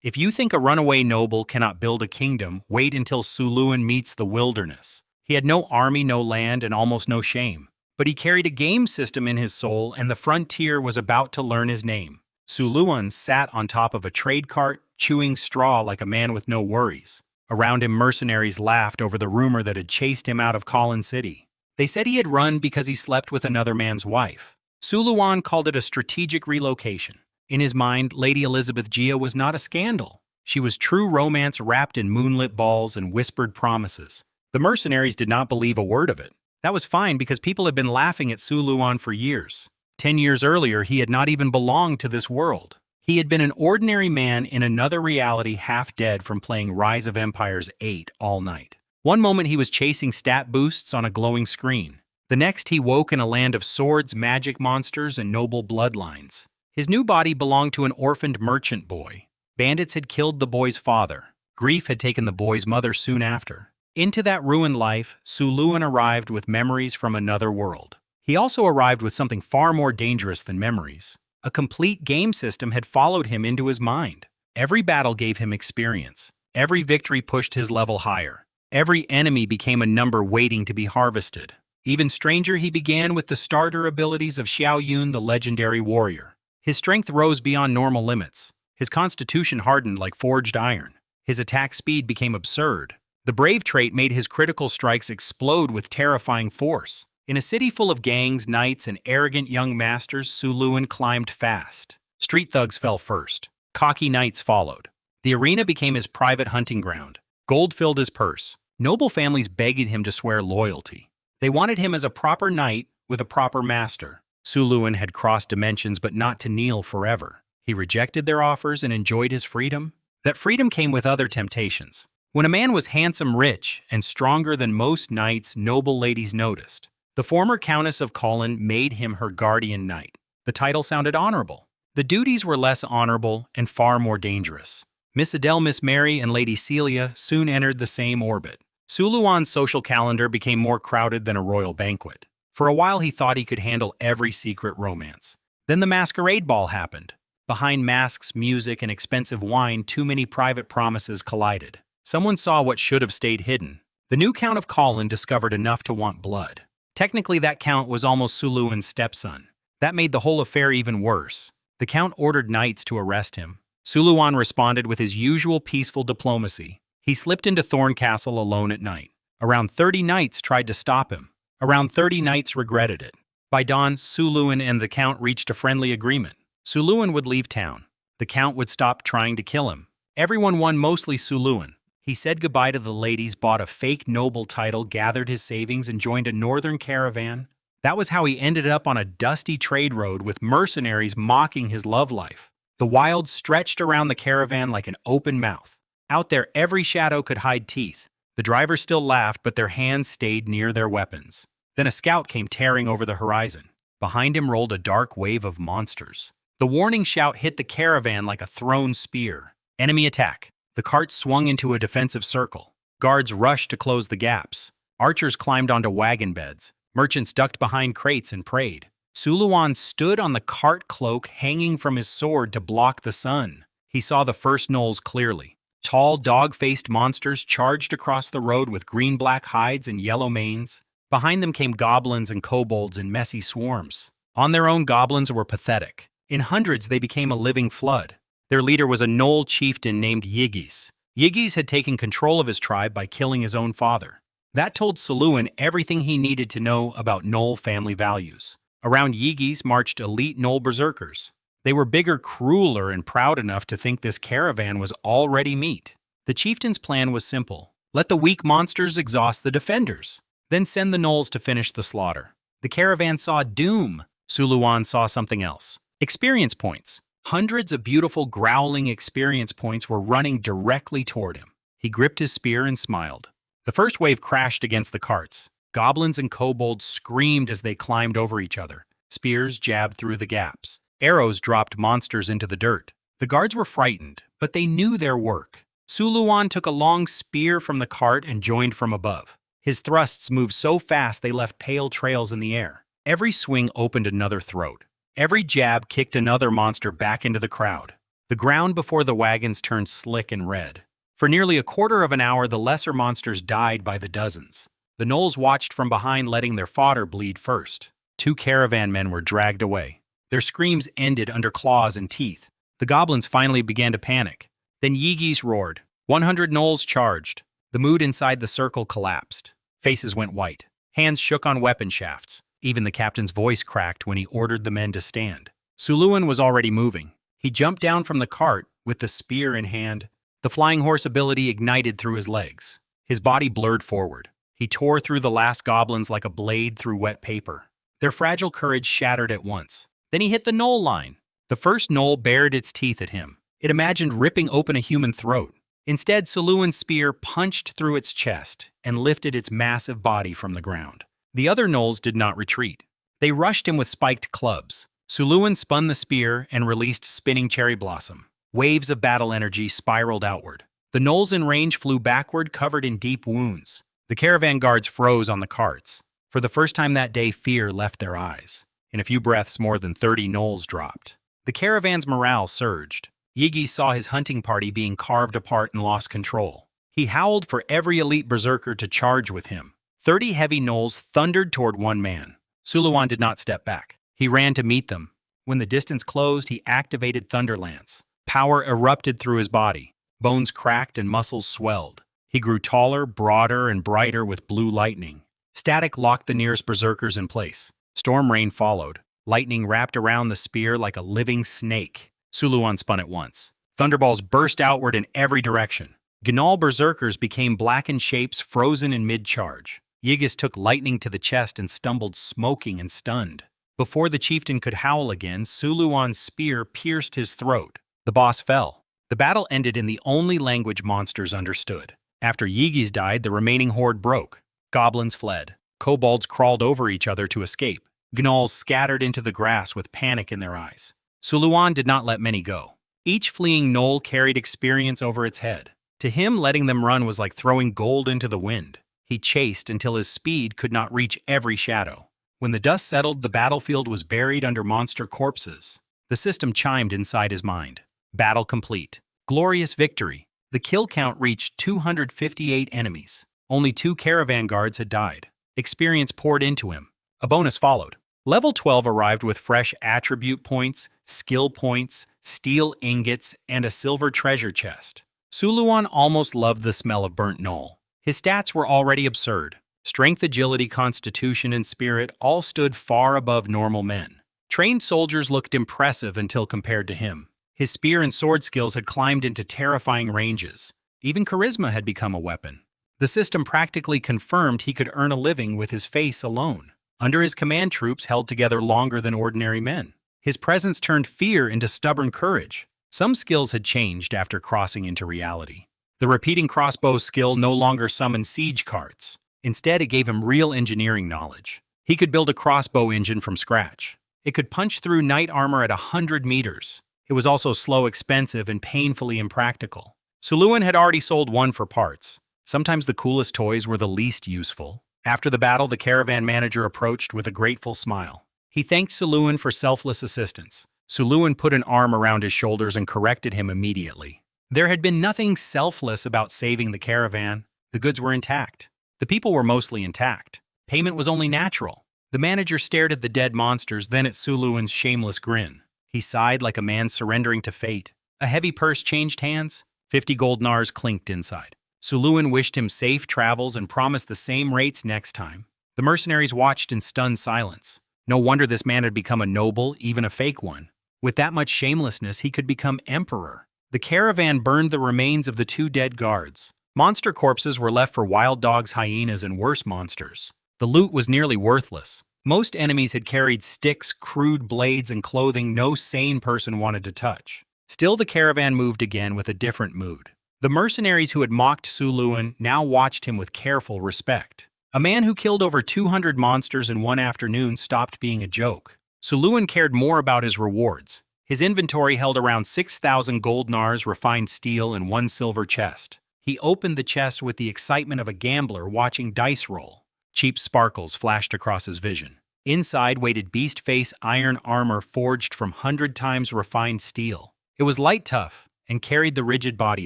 If you think a runaway noble cannot build a kingdom, wait until Suluan meets the wilderness. He had no army, no land, and almost no shame. But he carried a game system in his soul, and the frontier was about to learn his name. Suluan sat on top of a trade cart, chewing straw like a man with no worries. Around him, mercenaries laughed over the rumor that had chased him out of Colin City. They said he had run because he slept with another man's wife. Suluan called it a strategic relocation. In his mind, Lady Elizabeth Gia was not a scandal. She was true romance wrapped in moonlit balls and whispered promises. The mercenaries did not believe a word of it. That was fine because people had been laughing at Suluan for years. 10 years earlier, he had not even belonged to this world. He had been an ordinary man in another reality, half dead from playing Rise of Empires 8 all night. One moment he was chasing stat boosts on a glowing screen. The next he woke in a land of swords, magic monsters, and noble bloodlines. His new body belonged to an orphaned merchant boy. Bandits had killed the boy's father. Grief had taken the boy's mother soon after. Into that ruined life, Suluan arrived with memories from another world. He also arrived with something far more dangerous than memories. A complete game system had followed him into his mind. Every battle gave him experience. Every victory pushed his level higher. Every enemy became a number waiting to be harvested. Even stranger, he began with the starter abilities of Xiao Yun, the legendary warrior. His strength rose beyond normal limits. His constitution hardened like forged iron. His attack speed became absurd. The brave trait made his critical strikes explode with terrifying force. In a city full of gangs, knights, and arrogant young masters, Suluan climbed fast. Street thugs fell first. Cocky knights followed. The arena became his private hunting ground. Gold filled his purse. Noble families begged him to swear loyalty. They wanted him as a proper knight with a proper master. Suluan had crossed dimensions, but not to kneel forever. He rejected their offers and enjoyed his freedom. That freedom came with other temptations. When a man was handsome, rich, and stronger than most knights, noble ladies noticed. The former Countess of Colin made him her guardian knight. The title sounded honorable. The duties were less honorable and far more dangerous. Miss Adele, Miss Mary, and Lady Celia soon entered the same orbit. Suluan's social calendar became more crowded than a royal banquet. For a while he thought he could handle every secret romance. Then the masquerade ball happened. Behind masks, music, and expensive wine, too many private promises collided. Someone saw what should have stayed hidden. The new Count of Colin discovered enough to want blood. Technically, that Count was almost Suluan's stepson. That made the whole affair even worse. The Count ordered knights to arrest him. Suluan responded with his usual peaceful diplomacy. He slipped into Thorn Castle alone at night. Around 30 knights tried to stop him. Around 30 knights regretted it. By dawn, Suluan and the Count reached a friendly agreement. Suluan would leave town. The Count would stop trying to kill him. Everyone won, mostly Suluan. He said goodbye to the ladies, bought a fake noble title, gathered his savings, and joined a northern caravan. That was how he ended up on a dusty trade road with mercenaries mocking his love life. The wilds stretched around the caravan like an open mouth. Out there, every shadow could hide teeth. The drivers still laughed, but their hands stayed near their weapons. Then a scout came tearing over the horizon. Behind him rolled a dark wave of monsters. The warning shout hit the caravan like a thrown spear. Enemy attack. The cart swung into a defensive circle. Guards rushed to close the gaps. Archers climbed onto wagon beds. Merchants ducked behind crates and prayed. Suluan stood on the cart cloak hanging from his sword to block the sun. He saw the first gnolls clearly. Tall, dog-faced monsters charged across the road with green-black hides and yellow manes. Behind them came goblins and kobolds in messy swarms. On their own, goblins were pathetic. In hundreds, they became a living flood. Their leader was a gnoll chieftain named Yigis. Yigis had taken control of his tribe by killing his own father. That told Suluan everything he needed to know about gnoll family values. Around Yigis marched elite gnoll berserkers. They were bigger, crueler, and proud enough to think this caravan was already meat. The chieftain's plan was simple. Let the weak monsters exhaust the defenders. Then send the gnolls to finish the slaughter. The caravan saw doom. Suluan saw something else. Experience points. Hundreds of beautiful, growling experience points were running directly toward him. He gripped his spear and smiled. The first wave crashed against the carts. Goblins and kobolds screamed as they climbed over each other. Spears jabbed through the gaps. Arrows dropped monsters into the dirt. The guards were frightened, but they knew their work. Suluan took a long spear from the cart and joined from above. His thrusts moved so fast they left pale trails in the air. Every swing opened another throat. Every jab kicked another monster back into the crowd. The ground before the wagons turned slick and red. For nearly a quarter of an hour, the lesser monsters died by the dozens. The gnolls watched from behind, letting their fodder bleed first. 2 caravan men were dragged away. Their screams ended under claws and teeth. The goblins finally began to panic. Then Ygis roared. 100 gnolls charged. The mood inside the circle collapsed. Faces went white. Hands shook on weapon shafts. Even the captain's voice cracked when he ordered the men to stand. Suluan was already moving. He jumped down from the cart with the spear in hand. The flying horse ability ignited through his legs. His body blurred forward. He tore through the last goblins like a blade through wet paper. Their fragile courage shattered at once. Then he hit the gnoll line. The first gnoll bared its teeth at him. It imagined ripping open a human throat. Instead, Suluan's spear punched through its chest and lifted its massive body from the ground. The other gnolls did not retreat. They rushed him with spiked clubs. Suluan spun the spear and released spinning cherry blossom. Waves of battle energy spiraled outward. The gnolls in range flew backward, covered in deep wounds. The caravan guards froze on the carts. For the first time that day, fear left their eyes. In a few breaths, more than 30 gnolls dropped. The caravan's morale surged. Ygis saw his hunting party being carved apart and lost control. He howled for every elite berserker to charge with him. 30 heavy gnolls thundered toward one man. Suluan did not step back. He ran to meet them. When the distance closed, he activated Thunderlance. Power erupted through his body. Bones cracked and muscles swelled. He grew taller, broader, and brighter with blue lightning. Static locked the nearest berserkers in place. Storm rain followed. Lightning wrapped around the spear like a living snake. Suluan spun at once. Thunderballs burst outward in every direction. Gnoll berserkers became blackened shapes frozen in mid-charge. Ygis took lightning to the chest and stumbled smoking and stunned. Before the chieftain could howl again, Suluan's spear pierced his throat. The boss fell. The battle ended in the only language monsters understood. After Ygis died, the remaining horde broke. Goblins fled. Kobolds crawled over each other to escape. Gnolls scattered into the grass with panic in their eyes. Suluan did not let many go. Each fleeing gnoll carried experience over its head. To him, letting them run was like throwing gold into the wind. He chased until his speed could not reach every shadow. When the dust settled, the battlefield was buried under monster corpses. The system chimed inside his mind. Battle complete. Glorious victory. The kill count reached 258 enemies. Only 2 caravan guards had died. Experience poured into him. A bonus followed. Level 12 arrived with fresh attribute points, skill points, steel ingots, and a silver treasure chest. Suluan almost loved the smell of burnt gnoll. His stats were already absurd. Strength, agility, constitution, and spirit all stood far above normal men. Trained soldiers looked impressive until compared to him. His spear and sword skills had climbed into terrifying ranges. Even charisma had become a weapon. The system practically confirmed he could earn a living with his face alone. Under his command, troops held together longer than ordinary men. His presence turned fear into stubborn courage. Some skills had changed after crossing into reality. The repeating crossbow skill no longer summoned siege carts. Instead, it gave him real engineering knowledge. He could build a crossbow engine from scratch. It could punch through knight armor at 100 meters. It was also slow, expensive, and painfully impractical. Suluan had already sold one for parts. Sometimes the coolest toys were the least useful. After the battle, the caravan manager approached with a grateful smile. He thanked Suluan for selfless assistance. Suluan put an arm around his shoulders and corrected him immediately. There had been nothing selfless about saving the caravan. The goods were intact. The people were mostly intact. Payment was only natural. The manager stared at the dead monsters, then at Suluan's shameless grin. He sighed like a man surrendering to fate. A heavy purse changed hands. 50 gold nars clinked inside. Suluan wished him safe travels and promised the same rates next time. The mercenaries watched in stunned silence. No wonder this man had become a noble, even a fake one. With that much shamelessness, he could become emperor. The caravan burned the remains of the 2 dead guards. Monster corpses were left for wild dogs, hyenas, and worse monsters. The loot was nearly worthless. Most enemies had carried sticks, crude blades, and clothing no sane person wanted to touch. Still, the caravan moved again with a different mood. The mercenaries who had mocked Suluan now watched him with careful respect. A man who killed over 200 monsters in one afternoon stopped being a joke. Suluan cared more about his rewards. His inventory held around 6,000 gold nars, refined steel, and 1 silver chest. He opened the chest with the excitement of a gambler watching dice roll. Cheap sparkles flashed across his vision. Inside waited beast face iron armor forged from 100 times refined steel. It was light tough and carried the rigid body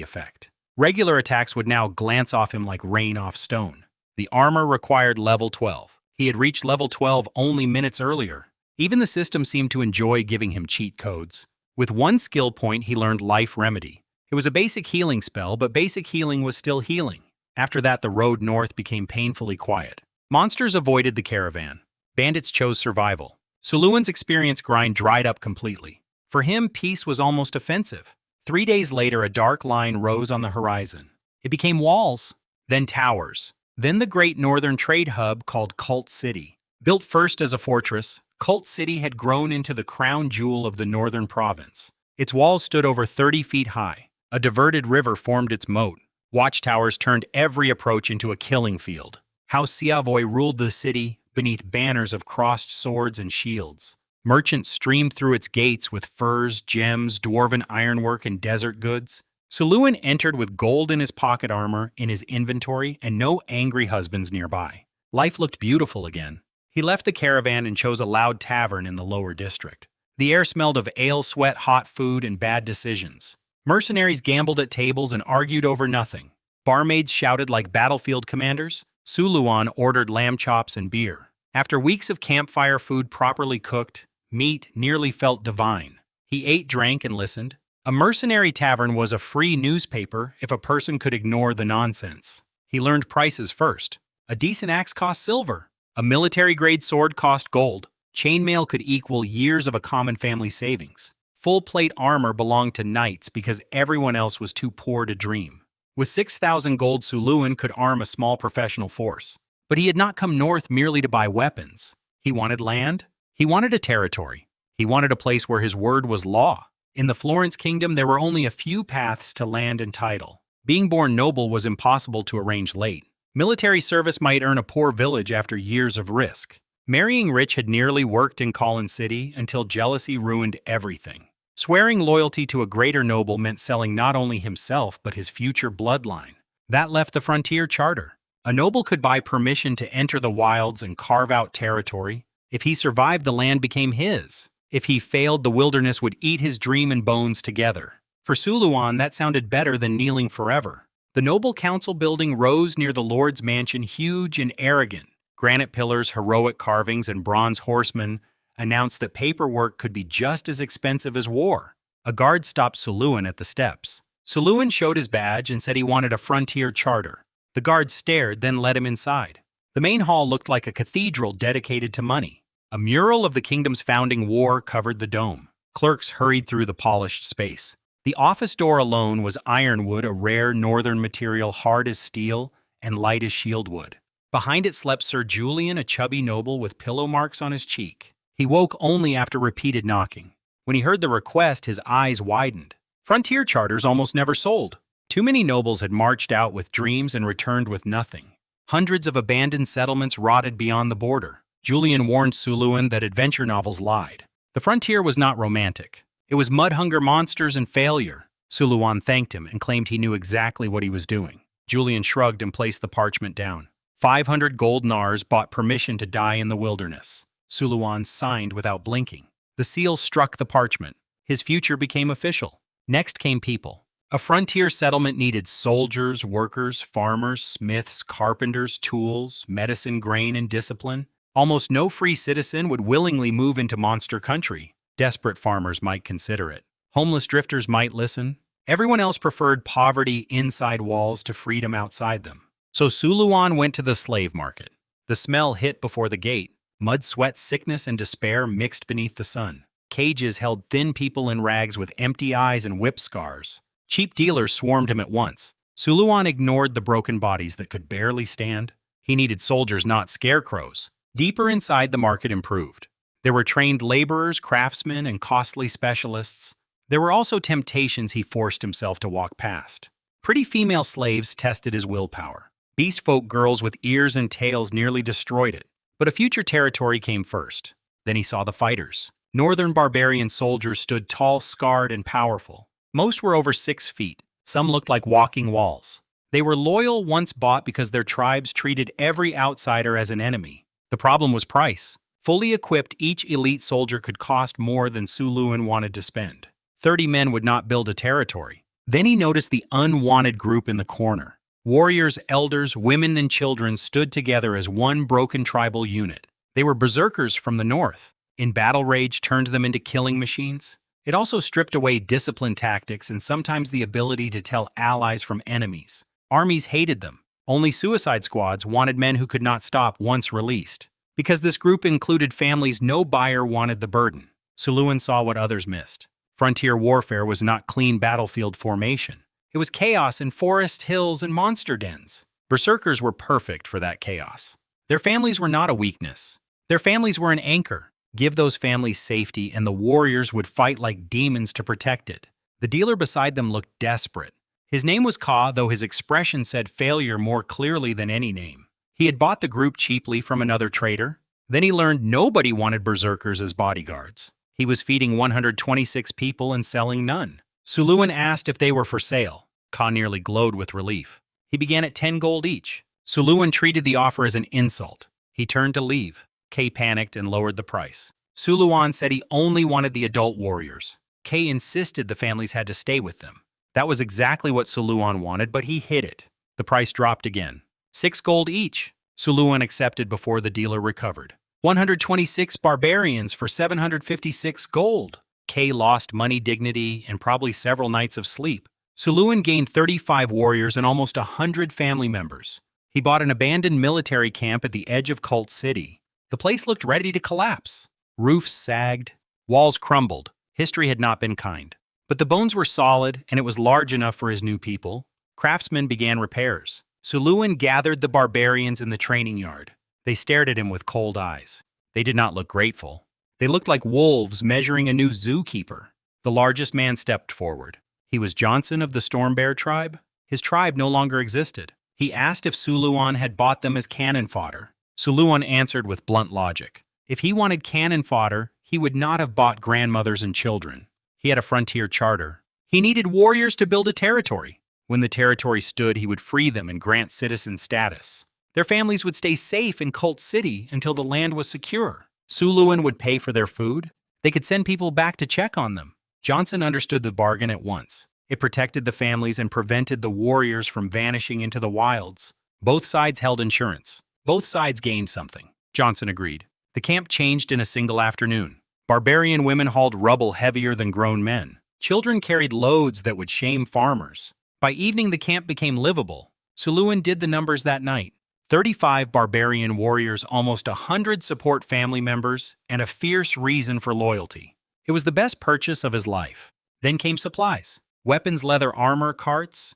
effect. Regular attacks would now glance off him like rain off stone. The armor required level 12. He had reached level 12 only minutes earlier. Even the system seemed to enjoy giving him cheat codes. With one skill point, he learned Life Remedy. It was a basic healing spell, but basic healing was still healing. After that, the road north became painfully quiet. Monsters avoided the caravan. Bandits chose survival. Suluan's experience grind dried up completely. For him, peace was almost offensive. 3 days later, a dark line rose on the horizon. It became walls, then towers, then the great northern trade hub called Cult City. Built first as a fortress, Cult City had grown into the crown jewel of the northern province. Its walls stood over 30 feet high. A diverted river formed its moat. Watchtowers turned every approach into a killing field. House Siavoy ruled the city beneath banners of crossed swords and shields. Merchants streamed through its gates with furs, gems, dwarven ironwork, and desert goods. Suluan entered with gold in his pocket armor, in his inventory, and no angry husbands nearby. Life looked beautiful again. He left the caravan and chose a loud tavern in the lower district. The air smelled of ale, sweat, hot food, and bad decisions. Mercenaries gambled at tables and argued over nothing. Barmaids shouted like battlefield commanders. Suluan ordered lamb chops and beer. After weeks of campfire food properly cooked, meat nearly felt divine. He ate, drank, and listened. A mercenary tavern was a free newspaper if a person could ignore the nonsense. He learned prices first. A decent axe cost silver. A military-grade sword cost gold. Chainmail could equal years of a common family savings. Full-plate armor belonged to knights because everyone else was too poor to dream. With 6,000 gold, Suluan could arm a small professional force. But he had not come north merely to buy weapons. He wanted land. He wanted a territory. He wanted a place where his word was law. In the Florence Kingdom, there were only a few paths to land and title. Being born noble was impossible to arrange late. Military service might earn a poor village after years of risk. Marrying rich had nearly worked in Collin City until jealousy ruined everything. Swearing loyalty to a greater noble meant selling not only himself but his future bloodline. That left the frontier charter. A noble could buy permission to enter the wilds and carve out territory. If he survived, the land became his. If he failed, the wilderness would eat his dream and bones together. For Suluan, that sounded better than kneeling forever. The noble council building rose near the Lord's mansion, huge and arrogant. Granite pillars, heroic carvings, and bronze horsemen announced that paperwork could be just as expensive as war. A guard stopped Suluan at the steps. Suluan showed his badge and said he wanted a frontier charter. The guard stared, then led him inside. The main hall looked like a cathedral dedicated to money. A mural of the kingdom's founding war covered the dome. Clerks hurried through the polished space. The office door alone was ironwood, a rare northern material hard as steel and light as shieldwood. Behind it slept Sir Julian, a chubby noble with pillow marks on his cheek. He woke only after repeated knocking. When he heard the request, his eyes widened. Frontier charters almost never sold. Too many nobles had marched out with dreams and returned with nothing. Hundreds of abandoned settlements rotted beyond the border. Julian warned Suluan that adventure novels lied. The frontier was not romantic. It was mud-hunger, monsters, and failure. Suluan thanked him and claimed he knew exactly what he was doing. Julian shrugged and placed the parchment down. 500 gold nars bought permission to die in the wilderness. Suluan signed without blinking. The seal struck the parchment. His future became official. Next came people. A frontier settlement needed soldiers, workers, farmers, smiths, carpenters, tools, medicine, grain, and discipline. Almost no free citizen would willingly move into monster country. Desperate farmers might consider it. Homeless drifters might listen. Everyone else preferred poverty inside walls to freedom outside them. So Suluan went to the slave market. The smell hit before the gate. Mud, sweat, sickness, and despair mixed beneath the sun. Cages held thin people in rags with empty eyes and whip scars. Cheap dealers swarmed him at once. Suluan ignored the broken bodies that could barely stand. He needed soldiers, not scarecrows. Deeper inside, the market improved. There were trained laborers, craftsmen, and costly specialists. There were also temptations he forced himself to walk past. Pretty female slaves tested his willpower. Beastfolk girls with ears and tails nearly destroyed it. But a future territory came first. Then he saw the fighters. Northern barbarian soldiers stood tall, scarred, and powerful. Most were over 6 feet. Some looked like walking walls. They were loyal, once bought because their tribes treated every outsider as an enemy. The problem was price. Fully equipped, each elite soldier could cost more than Suluan wanted to spend. 30 men would not build a territory. Then he noticed the unwanted group in the corner. Warriors, elders, women, and children stood together as one broken tribal unit. They were berserkers from the north. In battle rage turned them into killing machines. It also stripped away discipline tactics and sometimes the ability to tell allies from enemies. Armies hated them. Only suicide squads wanted men who could not stop once released. Because this group included families no buyer wanted the burden. Suluan saw what others missed. Frontier warfare was not clean battlefield formation. It was chaos in forest, hills, and monster dens. Berserkers were perfect for that chaos. Their families were not a weakness. Their families were an anchor. Give those families safety, and the warriors would fight like demons to protect it. The dealer beside them looked desperate. His name was Ka, though his expression said failure more clearly than any name. He had bought the group cheaply from another trader. Then he learned nobody wanted berserkers as bodyguards. He was feeding 126 people and selling none. Suluan asked if they were for sale. Ka nearly glowed with relief. He began at 10 gold each. Suluan treated the offer as an insult. He turned to leave. Kay panicked and lowered the price. Suluan said he only wanted the adult warriors. Kay insisted the families had to stay with them. That was exactly what Suluan wanted, but he hid it. The price dropped again. 6 gold each. Suluan accepted before the dealer recovered. 126 barbarians for 756 gold. Kay lost money, dignity, and probably several nights of sleep. Suluan gained 35 warriors and almost 100 family members. He bought an abandoned military camp at the edge of Cult City. The place looked ready to collapse. Roofs sagged. Walls crumbled. History had not been kind. But the bones were solid, and it was large enough for his new people. Craftsmen began repairs. Suluan gathered the barbarians in the training yard. They stared at him with cold eyes. They did not look grateful. They looked like wolves measuring a new zookeeper. The largest man stepped forward. He was Johnson of the Storm Bear tribe. His tribe no longer existed. He asked if Suluan had bought them as cannon fodder. Suluan answered with blunt logic. If he wanted cannon fodder, he would not have bought grandmothers and children. He had a frontier charter. He needed warriors to build a territory. When the territory stood, he would free them and grant citizen status. Their families would stay safe in Cult City until the land was secure. Suluan would pay for their food. They could send people back to check on them. Johnson understood the bargain at once. It protected the families and prevented the warriors from vanishing into the wilds. Both sides held insurance. Both sides gained something. Johnson agreed. The camp changed in a single afternoon. Barbarian women hauled rubble heavier than grown men. Children carried loads that would shame farmers. By evening, the camp became livable. Suluan did the numbers that night. 35 barbarian warriors, almost 100 support family members, and a fierce reason for loyalty. It was the best purchase of his life. Then came supplies. Weapons, leather armor, carts,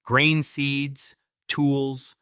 grain seeds, tools,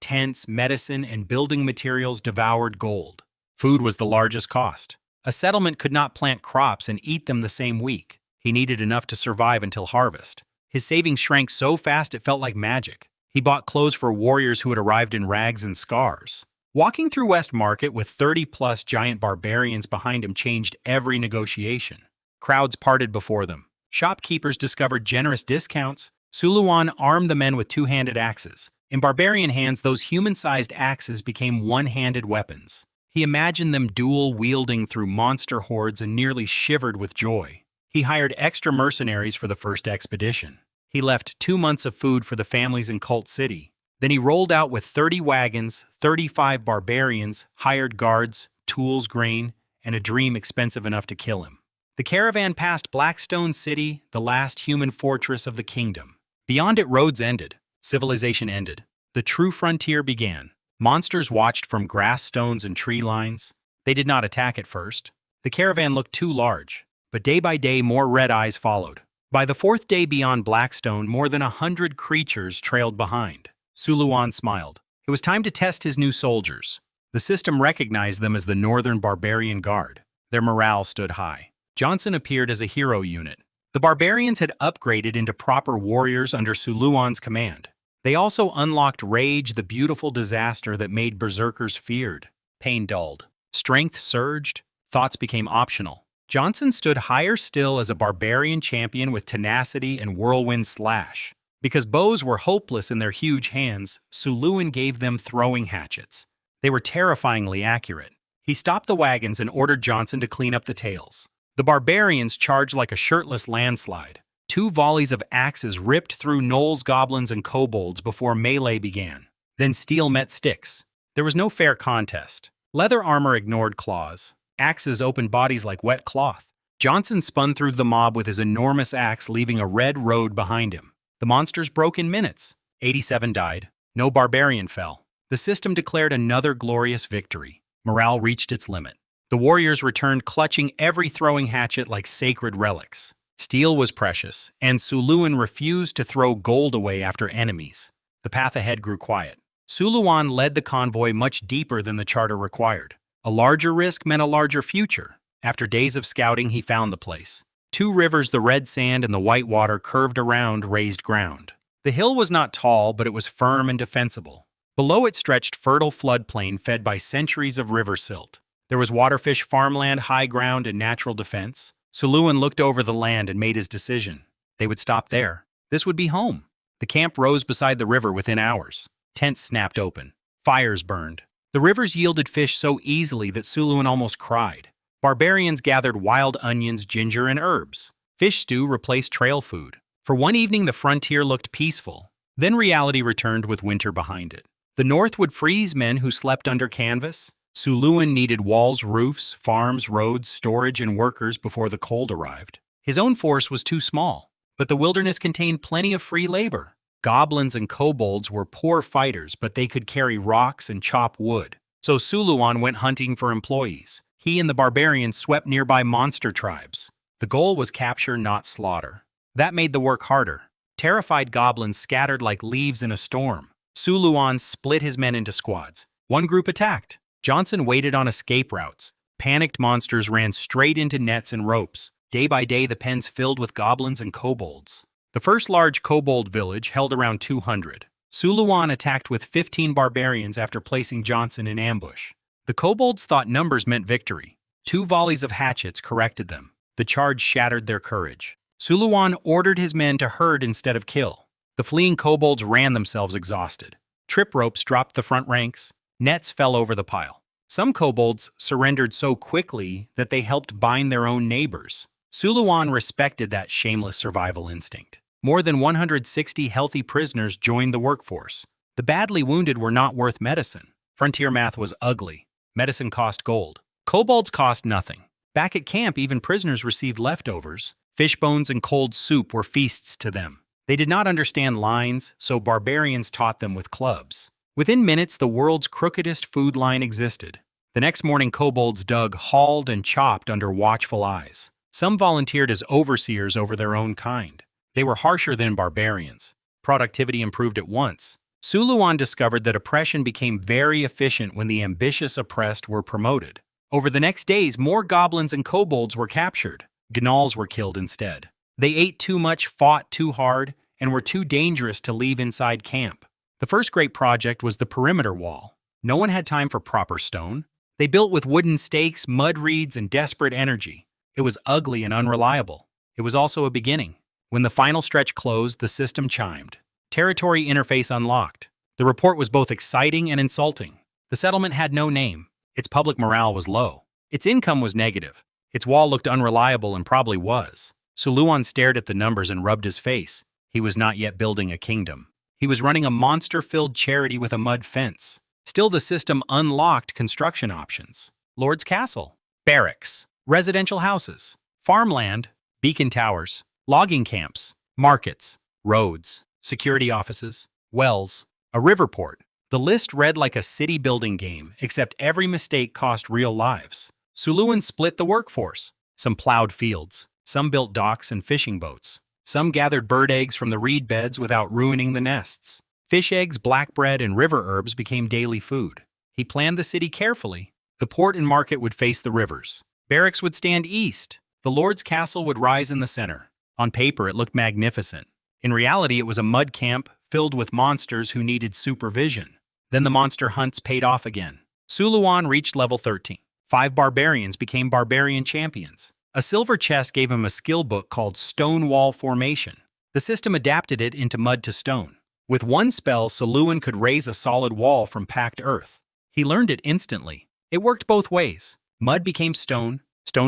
tents, medicine, and building materials devoured gold. Food was the largest cost. A settlement could not plant crops and eat them the same week. He needed enough to survive until harvest. His savings shrank so fast it felt like magic. He bought clothes for warriors who had arrived in rags and scars. Walking through West Market with 30-plus giant barbarians behind him changed every negotiation. Crowds parted before them. Shopkeepers discovered generous discounts. Suluan armed the men with two-handed axes. In barbarian hands, those human-sized axes became one-handed weapons. He imagined them dual-wielding through monster hordes and nearly shivered with joy. He hired extra mercenaries for the first expedition. He left 2 months of food for the families in Cult City. Then he rolled out with 30 wagons, 35 barbarians, hired guards, tools, grain, and a dream expensive enough to kill him. The caravan passed Blackstone City, the last human fortress of the kingdom. Beyond it, roads ended. Civilization ended. The true frontier began. Monsters watched from grass stones and tree lines. They did not attack at first. The caravan looked too large. But day by day, more red eyes followed. By the 4th day beyond Blackstone, more than 100 creatures trailed behind. Suluan smiled. It was time to test his new soldiers. The system recognized them as the Northern Barbarian Guard. Their morale stood high. Johnson appeared as a hero unit. The barbarians had upgraded into proper warriors under Suluan's command. They also unlocked Rage, the beautiful disaster that made berserkers feared. Pain dulled. Strength surged. Thoughts became optional. Johnson stood higher still as a barbarian champion with tenacity and whirlwind slash. Because bows were hopeless in their huge hands, Suluan gave them throwing hatchets. They were terrifyingly accurate. He stopped the wagons and ordered Johnson to clean up the tails. The barbarians charged like a shirtless landslide. 2 volleys of axes ripped through gnolls, goblins, and kobolds before melee began. Then steel met sticks. There was no fair contest. Leather armor ignored claws. Axes opened bodies like wet cloth. Johnson spun through the mob with his enormous axe, leaving a red road behind him. The monsters broke in minutes. 87 died. No barbarian fell. The system declared another glorious victory. Morale reached its limit. The warriors returned, clutching every throwing hatchet like sacred relics. Steel was precious, and Suluan refused to throw gold away after enemies. The path ahead grew quiet. Suluan led the convoy much deeper than the charter required. A larger risk meant a larger future. After days of scouting, he found the place. 2 rivers, the red sand and the white water, curved around raised ground. The hill was not tall, but it was firm and defensible. Below it stretched fertile floodplain fed by centuries of river silt. There was waterfish farmland, high ground, and natural defense. Suluan looked over the land and made his decision. They would stop there. This would be home. The camp rose beside the river within hours. Tents snapped open. Fires burned. The rivers yielded fish so easily that Suluan almost cried. Barbarians gathered wild onions, ginger, and herbs. Fish stew replaced trail food. For one evening, the frontier looked peaceful. Then reality returned with winter behind it. The north would freeze men who slept under canvas. Suluan needed walls, roofs, farms, roads, storage, and workers before the cold arrived. His own force was too small, but the wilderness contained plenty of free labor. Goblins and kobolds were poor fighters, but they could carry rocks and chop wood. So Suluan went hunting for employees. He and the barbarians swept nearby monster tribes. The goal was capture, not slaughter. That made the work harder. Terrified goblins scattered like leaves in a storm. Suluan split his men into squads. One group attacked. Johnson waited on escape routes. Panicked monsters ran straight into nets and ropes. Day by day, the pens filled with goblins and kobolds. The first large kobold village held around 200. Suluan attacked with 15 barbarians after placing Johnson in ambush. The kobolds thought numbers meant victory. 2 volleys of hatchets corrected them. The charge shattered their courage. Suluan ordered his men to herd instead of kill. The fleeing kobolds ran themselves exhausted. Trip ropes dropped the front ranks. Nets fell over the pile. Some kobolds surrendered so quickly that they helped bind their own neighbors. Suluan respected that shameless survival instinct. More than 160 healthy prisoners joined the workforce. The badly wounded were not worth medicine. Frontier math was ugly. Medicine cost gold. Kobolds cost nothing. Back at camp, even prisoners received leftovers. Fish bones and cold soup were feasts to them. They did not understand lines, so barbarians taught them with clubs. Within minutes, the world's crookedest food line existed. The next morning, kobolds dug, hauled, and chopped under watchful eyes. Some volunteered as overseers over their own kind. They were harsher than barbarians. Productivity improved at once. Suluan discovered that oppression became very efficient when the ambitious oppressed were promoted. Over the next days, more goblins and kobolds were captured. Gnolls were killed instead. They ate too much, fought too hard, and were too dangerous to leave inside camp. The first great project was the perimeter wall. No one had time for proper stone. They built with wooden stakes, mud reeds, and desperate energy. It was ugly and unreliable. It was also a beginning. When the final stretch closed, the system chimed. Territory interface unlocked. The report was both exciting and insulting. The settlement had no name. Its public morale was low. Its income was negative. Its wall looked unreliable and probably was. Suluan stared at the numbers and rubbed his face. He was not yet building a kingdom. He was running a monster-filled charity with a mud fence. Still, the system unlocked construction options. Lord's Castle, barracks, residential houses, farmland, beacon towers, logging camps, markets, roads, security offices, wells, a river port. The list read like a city-building game, except every mistake cost real lives. Suluan split the workforce. Some plowed fields. Some built docks and fishing boats. Some gathered bird eggs from the reed beds without ruining the nests. Fish eggs, black bread, and river herbs became daily food. He planned the city carefully. The port and market would face the rivers. Barracks would stand east. The Lord's Castle would rise in the center. On paper, it looked magnificent. In reality, it was a mud camp filled with monsters who needed supervision. Then the monster hunts paid off again. Suluan reached level 13. 5 barbarians became barbarian champions. A silver chest gave him a skill book called Stone Wall Formation. The system adapted it into mud to stone. With one spell, Suluan could raise a solid wall from packed earth. He learned it instantly. It worked both ways. Mud became stone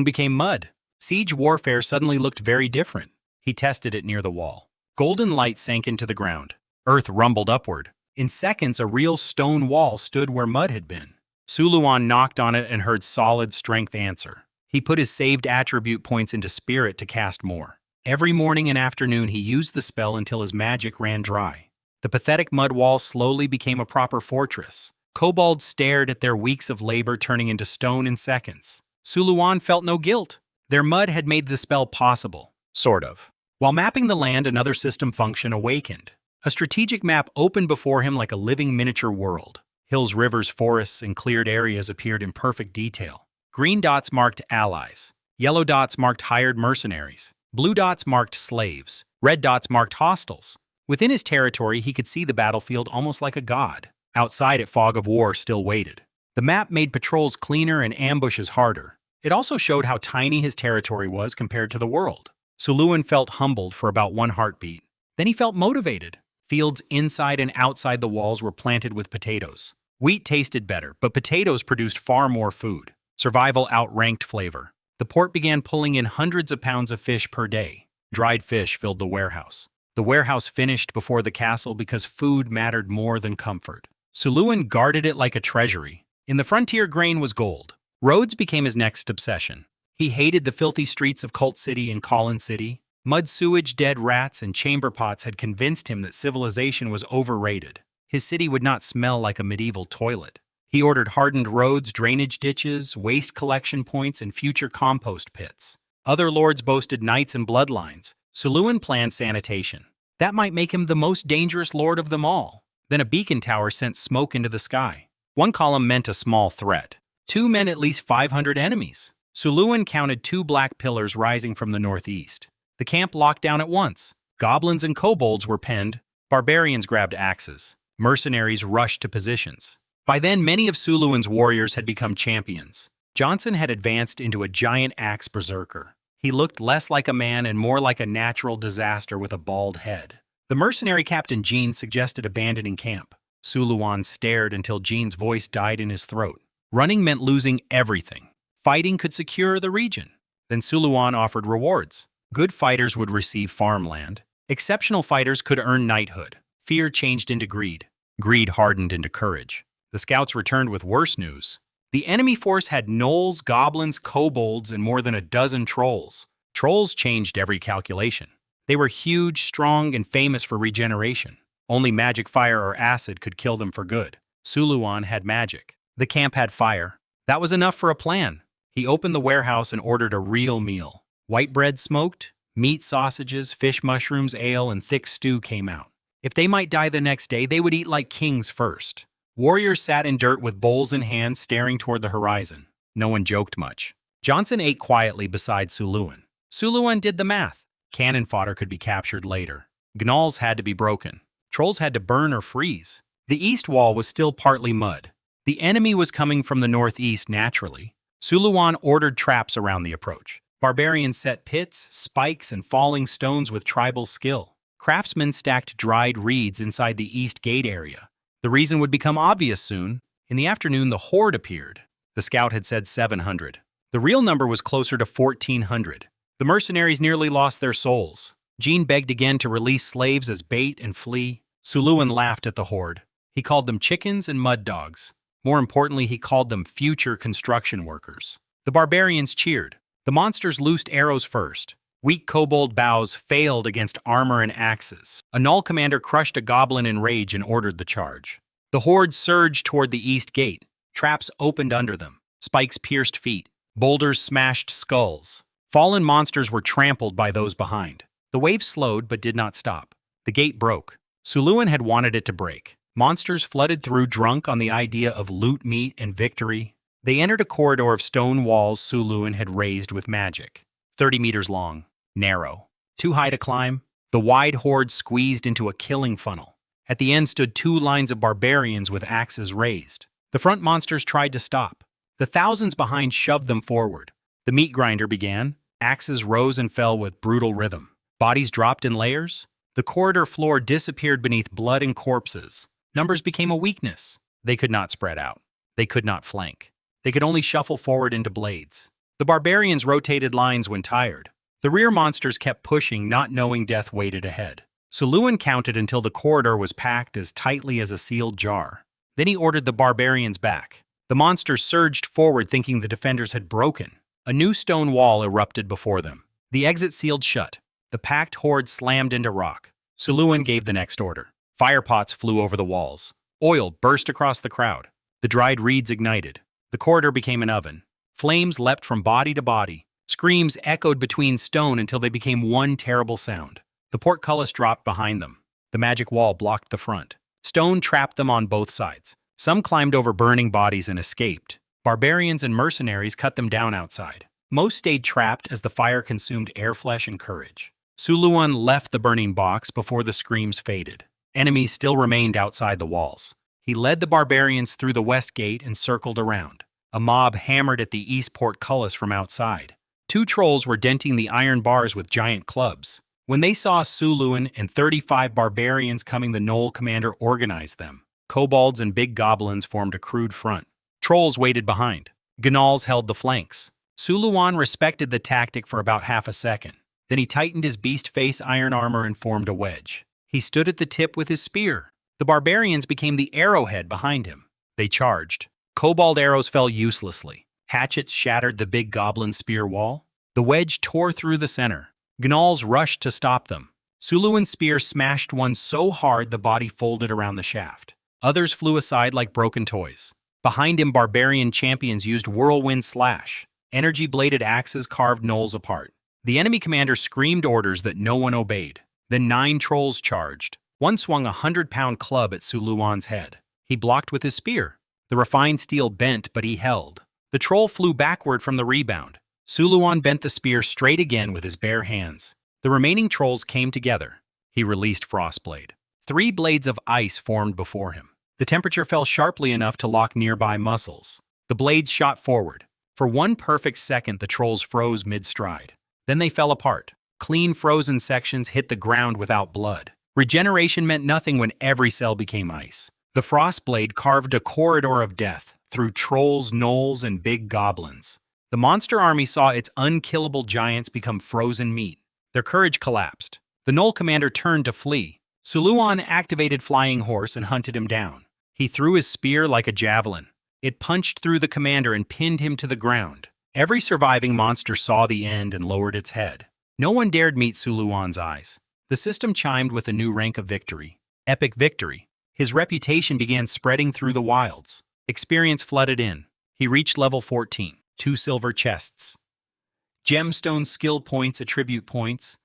became mud. Siege warfare suddenly looked very different. He tested it near the wall. Golden light sank into the ground. Earth rumbled upward. In seconds, a real stone wall stood where mud had been. Suluan knocked on it and heard solid strength answer. He put his saved attribute points into spirit to cast more. Every morning and afternoon he used the spell until his magic ran dry. The pathetic mud wall slowly became a proper fortress. Kobolds stared at their weeks of labor turning into stone in seconds. Suluan felt no guilt. Their mud had made the spell possible. Sort of. While mapping the land, another system function awakened. A strategic map opened before him like a living miniature world. Hills, rivers, forests, and cleared areas appeared in perfect detail. Green dots marked allies. Yellow dots marked hired mercenaries. Blue dots marked slaves. Red dots marked hostiles. Within his territory, he could see the battlefield almost like a god. Outside it, fog of war still waited. The map made patrols cleaner and ambushes harder. It also showed how tiny his territory was compared to the world. Suluan felt humbled for about one heartbeat. Then he felt motivated. Fields inside and outside the walls were planted with potatoes. Wheat tasted better, but potatoes produced far more food. Survival outranked flavor. The port began pulling in hundreds of pounds of fish per day. Dried fish filled the warehouse. The warehouse finished before the castle because food mattered more than comfort. Suluan guarded it like a treasury. In the frontier, grain was gold. Roads became his next obsession. He hated the filthy streets of Cult City and Collin City. Mud sewage, dead rats, and chamber pots had convinced him that civilization was overrated. His city would not smell like a medieval toilet. He ordered hardened roads, drainage ditches, waste collection points, and future compost pits. Other lords boasted knights and bloodlines. Suluan planned sanitation. That might make him the most dangerous lord of them all. Then a beacon tower sent smoke into the sky. One column meant a small threat. Two meant at least 500 enemies. Suluan counted 2 black pillars rising from the northeast. The camp locked down at once. Goblins and kobolds were penned. Barbarians grabbed axes. Mercenaries rushed to positions. By then, many of Suluan's warriors had become champions. Johnson had advanced into a giant axe berserker. He looked less like a man and more like a natural disaster with a bald head. The mercenary captain Jean suggested abandoning camp. Suluan stared until Jean's voice died in his throat. Running meant losing everything. Fighting could secure the region. Then Suluan offered rewards. Good fighters would receive farmland. Exceptional fighters could earn knighthood. Fear changed into greed. Greed hardened into courage. The scouts returned with worse news. The enemy force had gnolls, goblins, kobolds, and more than a dozen trolls. Trolls changed every calculation. They were huge, strong, and famous for regeneration. Only magic fire or acid could kill them for good. Suluan had magic. The camp had fire. That was enough for a plan. He opened the warehouse and ordered a real meal. White bread smoked, meat sausages, fish mushrooms, ale, and thick stew came out. If they might die the next day, they would eat like kings first. Warriors sat in dirt with bowls in hand, staring toward the horizon. No one joked much. Johnson ate quietly beside Suluan. Suluan did the math. Cannon fodder could be captured later. Gnolls had to be broken. Trolls had to burn or freeze. The east wall was still partly mud. The enemy was coming from the northeast naturally. Suluan ordered traps around the approach. Barbarians set pits, spikes, and falling stones with tribal skill. Craftsmen stacked dried reeds inside the east gate area. The reason would become obvious soon. In the afternoon, the horde appeared. The scout had said 700. The real number was closer to 1,400. The mercenaries nearly lost their souls. Jean begged again to release slaves as bait and flee. Suluan laughed at the horde. He called them chickens and mud dogs. More importantly, he called them future construction workers. The barbarians cheered. The monsters loosed arrows first. Weak kobold bows failed against armor and axes. A gnoll commander crushed a goblin in rage and ordered the charge. The horde surged toward the east gate. Traps opened under them. Spikes pierced feet. Boulders smashed skulls. Fallen monsters were trampled by those behind. The wave slowed but did not stop. The gate broke. Suluan had wanted it to break. Monsters flooded through, drunk on the idea of loot, meat, and victory. They entered a corridor of stone walls Suluan had raised with magic. 30 meters long. Narrow. Too high to climb. The wide horde squeezed into a killing funnel. At the end stood 2 lines of barbarians with axes raised. The front monsters tried to stop. The thousands behind shoved them forward. The meat grinder began. Axes rose and fell with brutal rhythm. Bodies dropped in layers. The corridor floor disappeared beneath blood and corpses. Numbers became a weakness. They could not spread out. They could not flank. They could only shuffle forward into blades. The barbarians rotated lines when tired. The rear monsters kept pushing, not knowing death waited ahead. Suluan counted until the corridor was packed as tightly as a sealed jar. Then he ordered the barbarians back. The monsters surged forward, thinking the defenders had broken. A new stone wall erupted before them. The exit sealed shut. The packed horde slammed into rock. Suluan gave the next order. Fire pots flew over the walls. Oil burst across the crowd. The dried reeds ignited. The corridor became an oven. Flames leapt from body to body. Screams echoed between stone until they became one terrible sound. The portcullis dropped behind them. The magic wall blocked the front. Stone trapped them on both sides. Some climbed over burning bodies and escaped. Barbarians and mercenaries cut them down outside. Most stayed trapped as the fire consumed air, flesh, and courage. Suluan left the burning box before the screams faded. Enemies still remained outside the walls. He led the barbarians through the west gate and circled around. A mob hammered at the east portcullis from outside. 2 trolls were denting the iron bars with giant clubs. When they saw Suluan and 35 barbarians coming, the Gnoll commander organized them. Kobolds and big goblins formed a crude front. Trolls waited behind. Gnolls held the flanks. Suluan respected the tactic for about half a second. Then he tightened his beast face iron armor and formed a wedge. He stood at the tip with his spear. The barbarians became the arrowhead behind him. They charged. Kobold arrows fell uselessly. Hatchets shattered the big goblin spear wall. The wedge tore through the center. Gnolls rushed to stop them. Suluan's spear smashed one so hard the body folded around the shaft. Others flew aside like broken toys. Behind him, barbarian champions used whirlwind slash. Energy-bladed axes carved gnolls apart. The enemy commander screamed orders that no one obeyed. Then 9 trolls charged. One swung a 100-pound club at Suluan's head. He blocked with his spear. The refined steel bent, but he held. The troll flew backward from the rebound. Suluan bent the spear straight again with his bare hands. The remaining trolls came together. He released Frostblade. 3 blades of ice formed before him. The temperature fell sharply enough to lock nearby muscles. The blades shot forward. For 1 perfect second, the trolls froze mid-stride. Then they fell apart. Clean frozen sections hit the ground without blood. Regeneration meant nothing when every cell became ice. The Frostblade carved a corridor of death through trolls, gnolls, and big goblins. The monster army saw its unkillable giants become frozen meat. Their courage collapsed. The Gnoll commander turned to flee. Suluan activated Flying Horse and hunted him down. He threw his spear like a javelin. It punched through the commander and pinned him to the ground. Every surviving monster saw the end and lowered its head. No one dared meet Suluan's eyes. The system chimed with a new rank of victory. Epic victory. His reputation began spreading through the wilds. Experience flooded in. He reached level 14. 2 silver chests. Gemstone skill points, attribute points,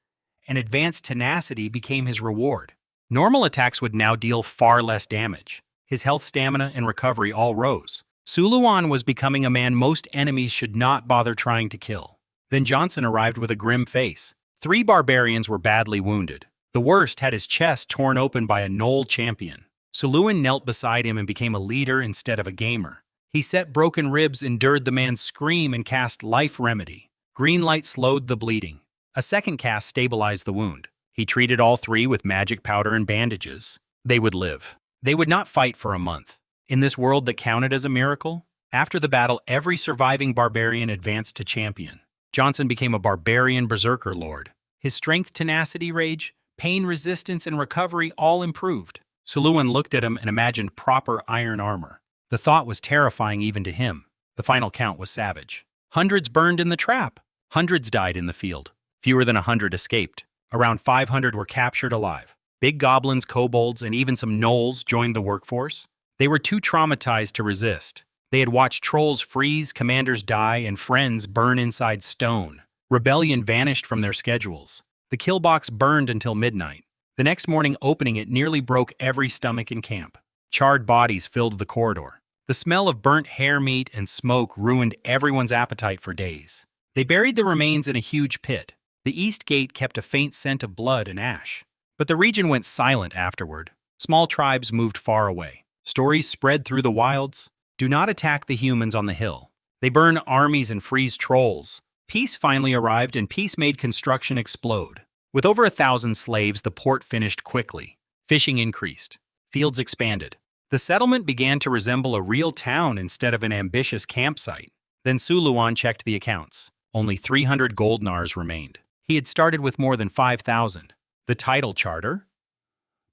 and advanced tenacity became his reward. Normal attacks would now deal far less damage. His health, stamina, and recovery all rose. Suluan was becoming a man most enemies should not bother trying to kill. Then Johnson arrived with a grim face. 3 barbarians were badly wounded. The worst had his chest torn open by a Gnoll champion. Suluan knelt beside him and became a leader instead of a gamer. He set broken ribs, endured the man's scream, and cast Life Remedy. Green light slowed the bleeding. A second cast stabilized the wound. He treated all 3 with magic powder and bandages. They would live. They would not fight for a month. In this world that counted as a miracle, after the battle, every surviving barbarian advanced to champion. Johnson became a barbarian berserker lord. His strength, tenacity, rage, pain resistance, and recovery all improved. Suluan looked at him and imagined proper iron armor. The thought was terrifying even to him. The final count was savage. Hundreds burned in the trap. Hundreds died in the field. Fewer than 100 escaped. Around 500 were captured alive. Big goblins, kobolds, and even some gnolls joined the workforce. They were too traumatized to resist. They had watched trolls freeze, commanders die, and friends burn inside stone. Rebellion vanished from their schedules. The kill box burned until midnight. The next morning, opening it nearly broke every stomach in camp. Charred bodies filled the corridor. The smell of burnt hare meat and smoke ruined everyone's appetite for days. They buried the remains in a huge pit. The east gate kept a faint scent of blood and ash. But the region went silent afterward. Small tribes moved far away. Stories spread through the wilds. Do not attack the humans on the hill. They burn armies and freeze trolls. Peace finally arrived, and peace made construction explode. With over 1,000 slaves, the port finished quickly. Fishing increased. Fields expanded. The settlement began to resemble a real town instead of an ambitious campsite. Then Suluan checked the accounts. Only 300 gold nars remained. He had started with more than 5,000. The title charter?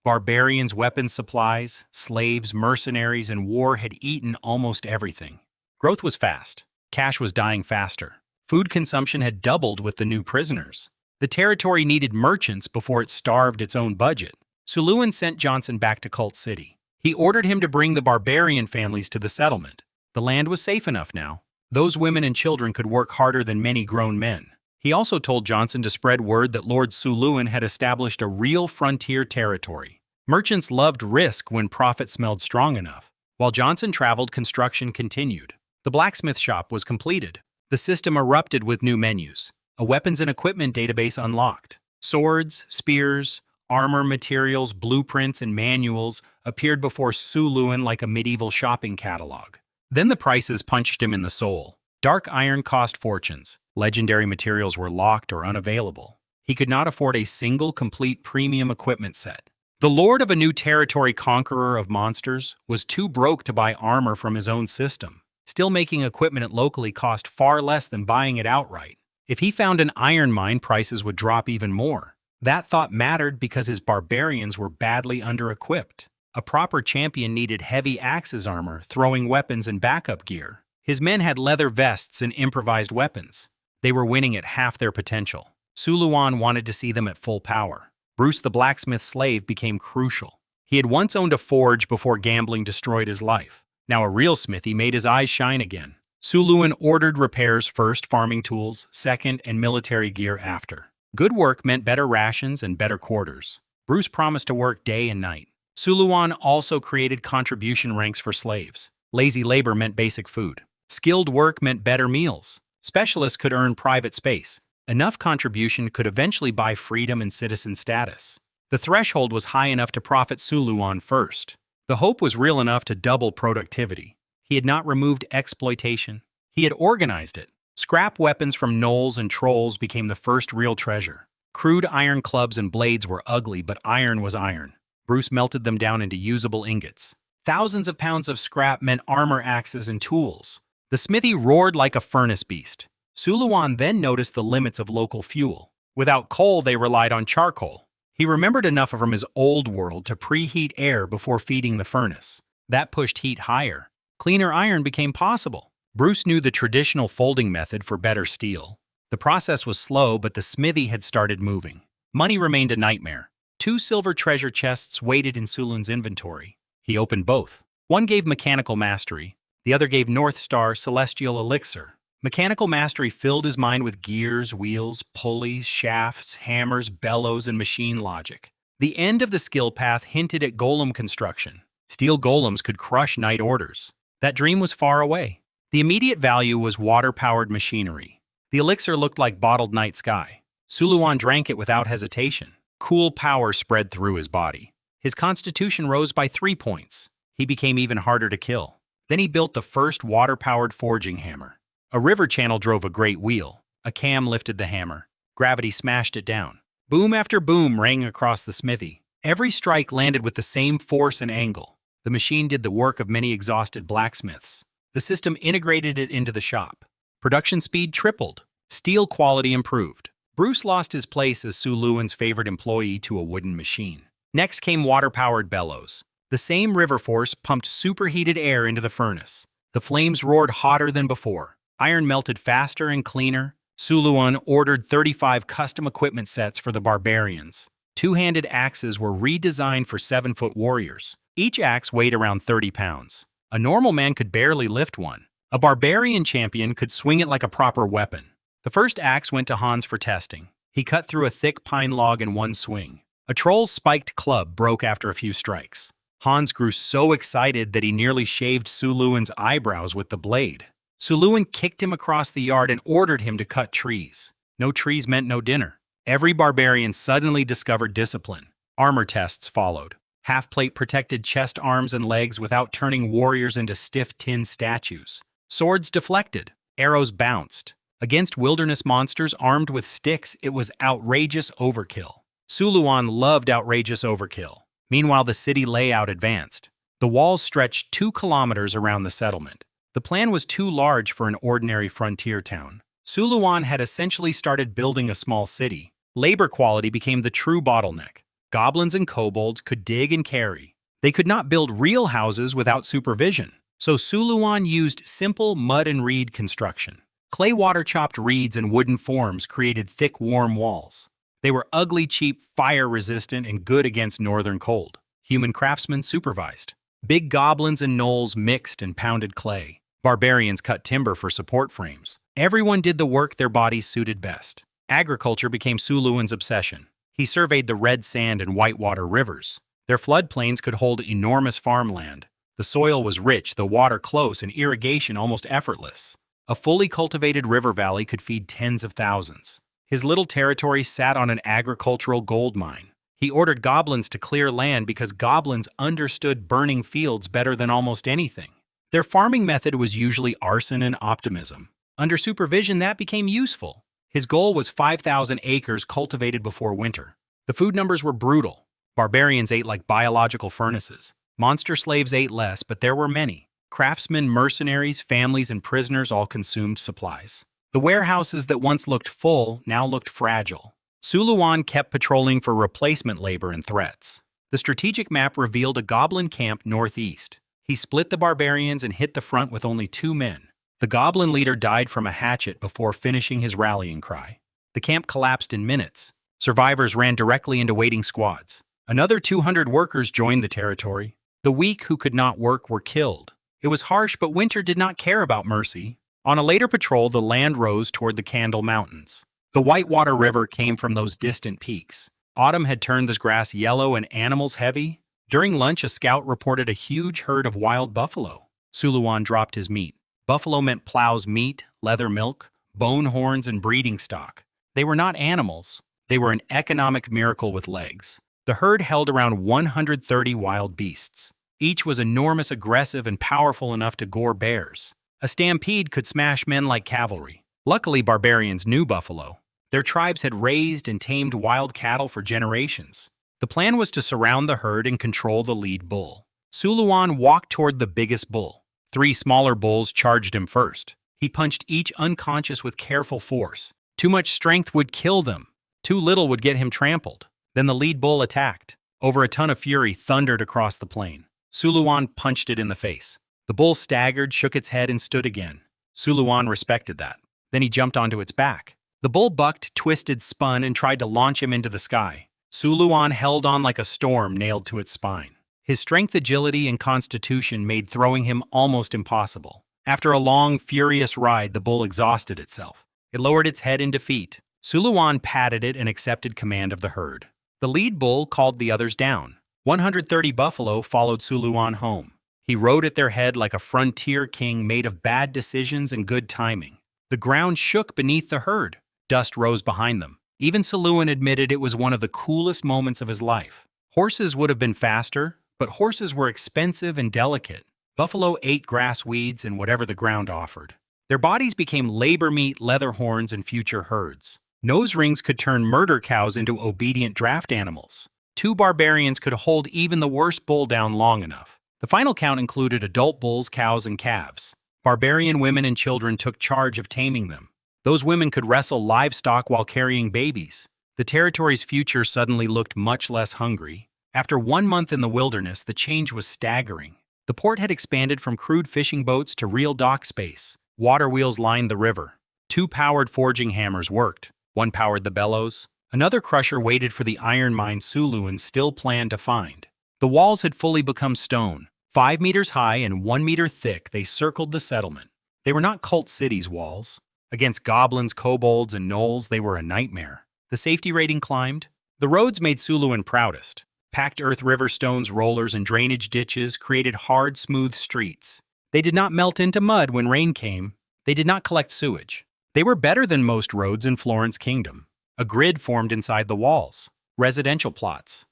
Barbarians' weapons supplies, slaves, mercenaries, and war had eaten almost everything. Growth was fast. Cash was dying faster. Food consumption had doubled with the new prisoners. The territory needed merchants before it starved its own budget. Suluan sent Johnson back to Cult City. He ordered him to bring the barbarian families to the settlement. The land was safe enough now. Those women and children could work harder than many grown men. He also told Johnson to spread word that Lord Suluan had established a real frontier territory. Merchants loved risk when profit smelled strong enough. While Johnson traveled, construction continued. The blacksmith shop was completed. The system erupted with new menus. A weapons and equipment database unlocked. Swords, spears, armor materials, blueprints, and manuals appeared before Suluan like a medieval shopping catalog. Then the prices punched him in the soul. Dark iron cost fortunes. Legendary materials were locked or unavailable. He could not afford a single complete premium equipment set. The lord of a new territory, conqueror of monsters, was too broke to buy armor from his own system. Still, making equipment locally cost far less than buying it outright. If he found an iron mine, prices would drop even more. That thought mattered because his barbarians were badly under-equipped. A proper champion needed heavy axes armor, throwing weapons, and backup gear. His men had leather vests and improvised weapons. They were winning at half their potential. Suluan wanted to see them at full power. Bruce the blacksmith's slave became crucial. He had once owned a forge before gambling destroyed his life. Now a real smithy made his eyes shine again. Suluan ordered repairs first, farming tools second, and military gear after. Good work meant better rations and better quarters. Bruce promised to work day and night. Suluan also created contribution ranks for slaves. Lazy labor meant basic food. Skilled work meant better meals. Specialists could earn private space. Enough contribution could eventually buy freedom and citizen status. The threshold was high enough to profit Suluan first. The hope was real enough to double productivity. He had not removed exploitation. He had organized it. Scrap weapons from gnolls and trolls became the first real treasure. Crude iron clubs and blades were ugly, but iron was iron. Bruce melted them down into usable ingots. Thousands of pounds of scrap meant armor, axes, and tools. The smithy roared like a furnace beast. Suluan then noticed the limits of local fuel. Without coal, they relied on charcoal. He remembered enough from his old world to preheat air before feeding the furnace. That pushed heat higher. Cleaner iron became possible. Bruce knew the traditional folding method for better steel. The process was slow, but the smithy had started moving. Money remained a nightmare. 2 silver treasure chests waited in Suluan's inventory. He opened both. One gave mechanical mastery. The other gave North Star celestial elixir. Mechanical mastery filled his mind with gears, wheels, pulleys, shafts, hammers, bellows, and machine logic. The end of the skill path hinted at golem construction. Steel golems could crush night orders. That dream was far away. The immediate value was water-powered machinery. The elixir looked like bottled night sky. Suluan drank it without hesitation. Cool power spread through his body. His constitution rose by 3 points. He became even harder to kill. Then he built the first water-powered forging hammer. A river channel drove a great wheel. A cam lifted the hammer. Gravity smashed it down. Boom after boom rang across the smithy. Every strike landed with the same force and angle. The machine did the work of many exhausted blacksmiths. The system integrated it into the shop. Production speed tripled. Steel quality improved. Bruce lost his place as Suluan's favorite employee to a wooden machine. Next came water-powered bellows. The same river force pumped superheated air into the furnace. The flames roared hotter than before. Iron melted faster and cleaner. Suluan ordered 35 custom equipment sets for the barbarians. 2-handed axes were redesigned for 7-foot warriors. Each axe weighed around 30 pounds. A normal man could barely lift one. A barbarian champion could swing it like a proper weapon. The first axe went to Hans for testing. He cut through a thick pine log in one swing. A troll's spiked club broke after a few strikes. Hans grew so excited that he nearly shaved Suluan's eyebrows with the blade. Suluan kicked him across the yard and ordered him to cut trees. No trees meant no dinner. Every barbarian suddenly discovered discipline. Armor tests followed. Half-plate protected chest, arms, and legs without turning warriors into stiff tin statues. Swords deflected. Arrows bounced. Against wilderness monsters armed with sticks, it was outrageous overkill. Suluan loved outrageous overkill. Meanwhile, the city layout advanced. The walls stretched 2 kilometers around the settlement. The plan was too large for an ordinary frontier town. Suluan had essentially started building a small city. Labor quality became the true bottleneck. Goblins and kobolds could dig and carry. They could not build real houses without supervision. So Suluan used simple mud and reed construction. Clay water-chopped reeds and wooden forms created thick, warm walls. They were ugly, cheap, fire-resistant, and good against northern cold. Human craftsmen supervised. Big goblins and gnolls mixed and pounded clay. Barbarians cut timber for support frames. Everyone did the work their bodies suited best. Agriculture became Suluan's obsession. He surveyed the red sand and whitewater rivers. Their floodplains could hold enormous farmland. The soil was rich, the water close, and irrigation almost effortless. A fully cultivated river valley could feed tens of thousands. His little territory sat on an agricultural gold mine. He ordered goblins to clear land because goblins understood burning fields better than almost anything. Their farming method was usually arson and optimism. Under supervision, that became useful. His goal was 5,000 acres cultivated before winter. The food numbers were brutal. Barbarians ate like biological furnaces. Monster slaves ate less, but there were many. Craftsmen, mercenaries, families, and prisoners all consumed supplies. The warehouses that once looked full now looked fragile. Suluan kept patrolling for replacement labor and threats. The strategic map revealed a goblin camp northeast. He split the barbarians and hit the front with only 2 men. The goblin leader died from a hatchet before finishing his rallying cry. The camp collapsed in minutes. Survivors ran directly into waiting squads. Another 200 workers joined the territory. The weak who could not work were killed. It was harsh, but winter did not care about mercy. On a later patrol, the land rose toward the Candle Mountains. The Whitewater River came from those distant peaks. Autumn had turned this grass yellow and animals heavy. During lunch, a scout reported a huge herd of wild buffalo. Suluan dropped his meat. Buffalo meant plows' meat, leather milk, bone horns, and breeding stock. They were not animals. They were an economic miracle with legs. The herd held around 130 wild beasts. Each was enormous, aggressive, and powerful enough to gore bears. A stampede could smash men like cavalry. Luckily, barbarians knew buffalo. Their tribes had raised and tamed wild cattle for generations. The plan was to surround the herd and control the lead bull. Suluan walked toward the biggest bull. 3 smaller bulls charged him first. He punched each unconscious with careful force. Too much strength would kill them. Too little would get him trampled. Then the lead bull attacked. Over a ton of fury thundered across the plain. Suluan punched it in the face. The bull staggered, shook its head, and stood again. Suluan respected that. Then he jumped onto its back. The bull bucked, twisted, spun, and tried to launch him into the sky. Suluan held on like a storm nailed to its spine. His strength, agility, and constitution made throwing him almost impossible. After a long, furious ride, the bull exhausted itself. It lowered its head in defeat. Suluan patted it and accepted command of the herd. The lead bull called the others down. 130 buffalo followed Suluan home. He rode at their head like a frontier king made of bad decisions and good timing. The ground shook beneath the herd. Dust rose behind them. Even Suluan admitted it was one of the coolest moments of his life. Horses would have been faster, but horses were expensive and delicate. Buffalo ate grass, weeds, and whatever the ground offered. Their bodies became labor meat, leather horns, and future herds. Nose rings could turn murder cows into obedient draft animals. 2 barbarians could hold even the worst bull down long enough. The final count included adult bulls, cows, and calves. Barbarian women and children took charge of taming them. Those women could wrestle livestock while carrying babies. The territory's future suddenly looked much less hungry. After 1 month in the wilderness, the change was staggering. The port had expanded from crude fishing boats to real dock space. Water wheels lined the river. 2 powered forging hammers worked. 1 powered the bellows. Another crusher waited for the iron mine Suluan still planned to find. The walls had fully become stone. 5 meters high and 1 meter thick, they circled the settlement. They were not cult cities' walls. Against goblins, kobolds, and gnolls, they were a nightmare. The safety rating climbed. The roads made Suluan proudest. Packed earth river stones, rollers, and drainage ditches created hard, smooth streets. They did not melt into mud when rain came. They did not collect sewage. They were better than most roads in Florence Kingdom. A grid formed inside the walls. Residential plots.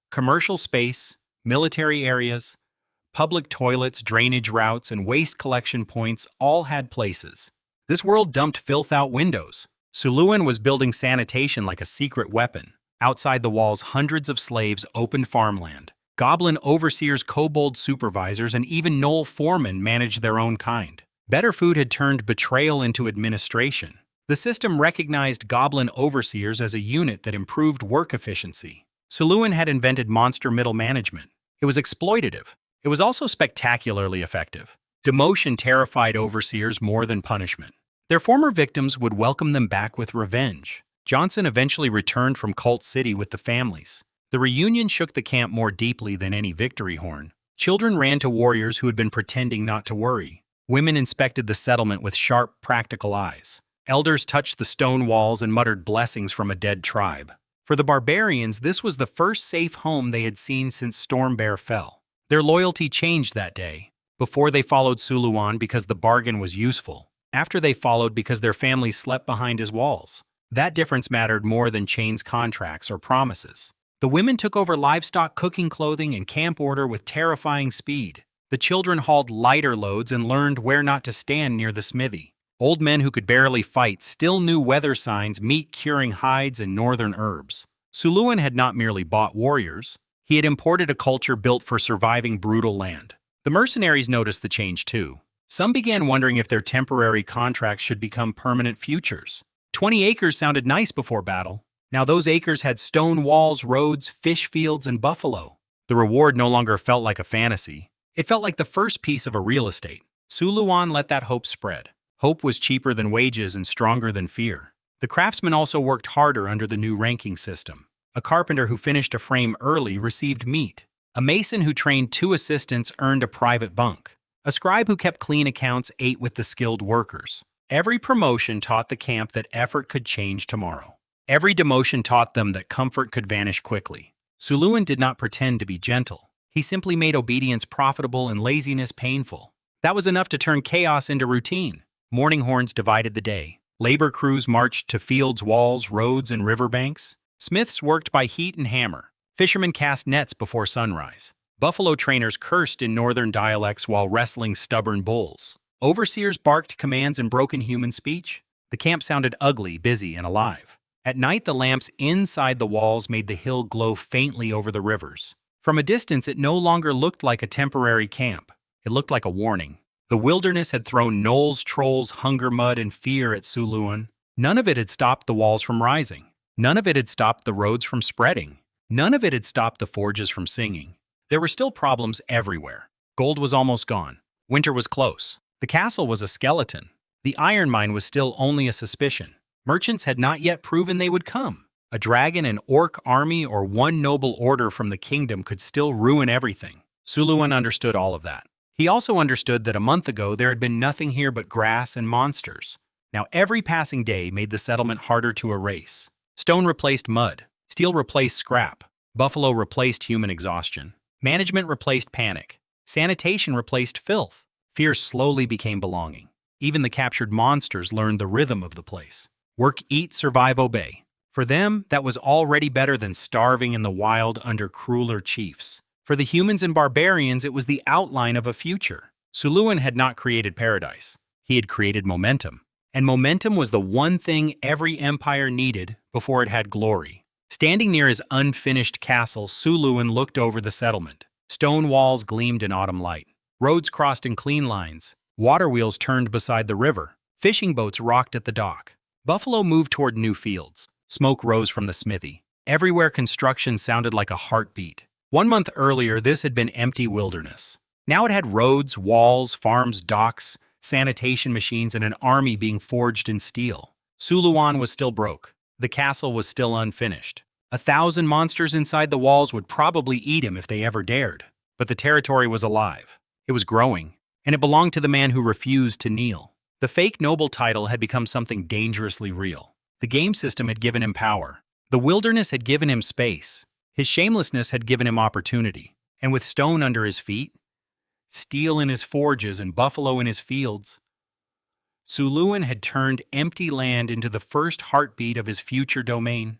Commercial space, military areas, public toilets, drainage routes, and waste collection points all had places. This world dumped filth out windows. Suluan was building sanitation like a secret weapon. Outside the walls, hundreds of slaves opened farmland. Goblin overseers, kobold supervisors, and even gnoll foremen managed their own kind. Better food had turned betrayal into administration. The system recognized goblin overseers as a unit that improved work efficiency. Suluan had invented monster middle management. It was exploitative. It was also spectacularly effective. Demotion terrified overseers more than punishment. Their former victims would welcome them back with revenge. Johnson eventually returned from Cult City with the families. The reunion shook the camp more deeply than any victory horn. Children ran to warriors who had been pretending not to worry. Women inspected the settlement with sharp, practical eyes. Elders touched the stone walls and muttered blessings from a dead tribe. For the barbarians, this was the first safe home they had seen since Stormbear fell. Their loyalty changed that day. Before they followed Suluan because the bargain was useful. After they followed because their families slept behind his walls. That difference mattered more than Chain's contracts or promises. The women took over livestock, cooking, clothing, and camp order with terrifying speed. The children hauled lighter loads and learned where not to stand near the smithy. Old men who could barely fight still knew weather signs, meat curing hides, and northern herbs. Suluan had not merely bought warriors. He had imported a culture built for surviving brutal land. The mercenaries noticed the change too. Some began wondering if their temporary contracts should become permanent futures. 20 acres sounded nice before battle. Now those acres had stone walls, roads, fish fields, and buffalo. The reward no longer felt like a fantasy. It felt like the first piece of a real estate. Suluan let that hope spread. Hope was cheaper than wages and stronger than fear. The craftsmen also worked harder under the new ranking system. A carpenter who finished a frame early received meat. A mason who trained 2 assistants earned a private bunk. A scribe who kept clean accounts ate with the skilled workers. Every promotion taught the camp that effort could change tomorrow. Every demotion taught them that comfort could vanish quickly. Suluan did not pretend to be gentle. He simply made obedience profitable and laziness painful. That was enough to turn chaos into routine. Morning horns divided the day. Labor crews marched to fields, walls, roads, and riverbanks. Smiths worked by heat and hammer. Fishermen cast nets before sunrise. Buffalo trainers cursed in northern dialects while wrestling stubborn bulls. Overseers barked commands in broken human speech. The camp sounded ugly, busy, and alive. At night, the lamps inside the walls made the hill glow faintly over the rivers. From a distance, it no longer looked like a temporary camp. It looked like a warning. The wilderness had thrown gnolls, trolls, hunger, mud, and fear at Suluan. None of it had stopped the walls from rising. None of it had stopped the roads from spreading. None of it had stopped the forges from singing. There were still problems everywhere. Gold was almost gone. Winter was close. The castle was a skeleton. The iron mine was still only a suspicion. Merchants had not yet proven they would come. A dragon, an orc army, or one noble order from the kingdom could still ruin everything. Suluan understood all of that. He also understood that a month ago there had been nothing here but grass and monsters. Now every passing day made the settlement harder to erase. Stone replaced mud. Steel replaced scrap. Buffalo replaced human exhaustion. Management replaced panic. Sanitation replaced filth. Fear slowly became belonging. Even the captured monsters learned the rhythm of the place. Work, eat, survive, obey. For them, that was already better than starving in the wild under crueler chiefs. For the humans and barbarians, it was the outline of a future. Suluan had not created paradise. He had created momentum. And momentum was the one thing every empire needed before it had glory. Standing near his unfinished castle, Suluan looked over the settlement. Stone walls gleamed in autumn light. Roads crossed in clean lines. Water wheels turned beside the river. Fishing boats rocked at the dock. Buffalo moved toward new fields. Smoke rose from the smithy. Everywhere construction sounded like a heartbeat. 1 month earlier, this had been empty wilderness. Now it had roads, walls, farms, docks, sanitation machines, and an army being forged in steel. Suluan was still broke. The castle was still unfinished. 1,000 monsters inside the walls would probably eat him if they ever dared. But the territory was alive. It was growing. And it belonged to the man who refused to kneel. The fake noble title had become something dangerously real. The game system had given him power. The wilderness had given him space. His shamelessness had given him opportunity. And with stone under his feet, steel in his forges, and buffalo in his fields, Suluan had turned empty land into the first heartbeat of his future domain.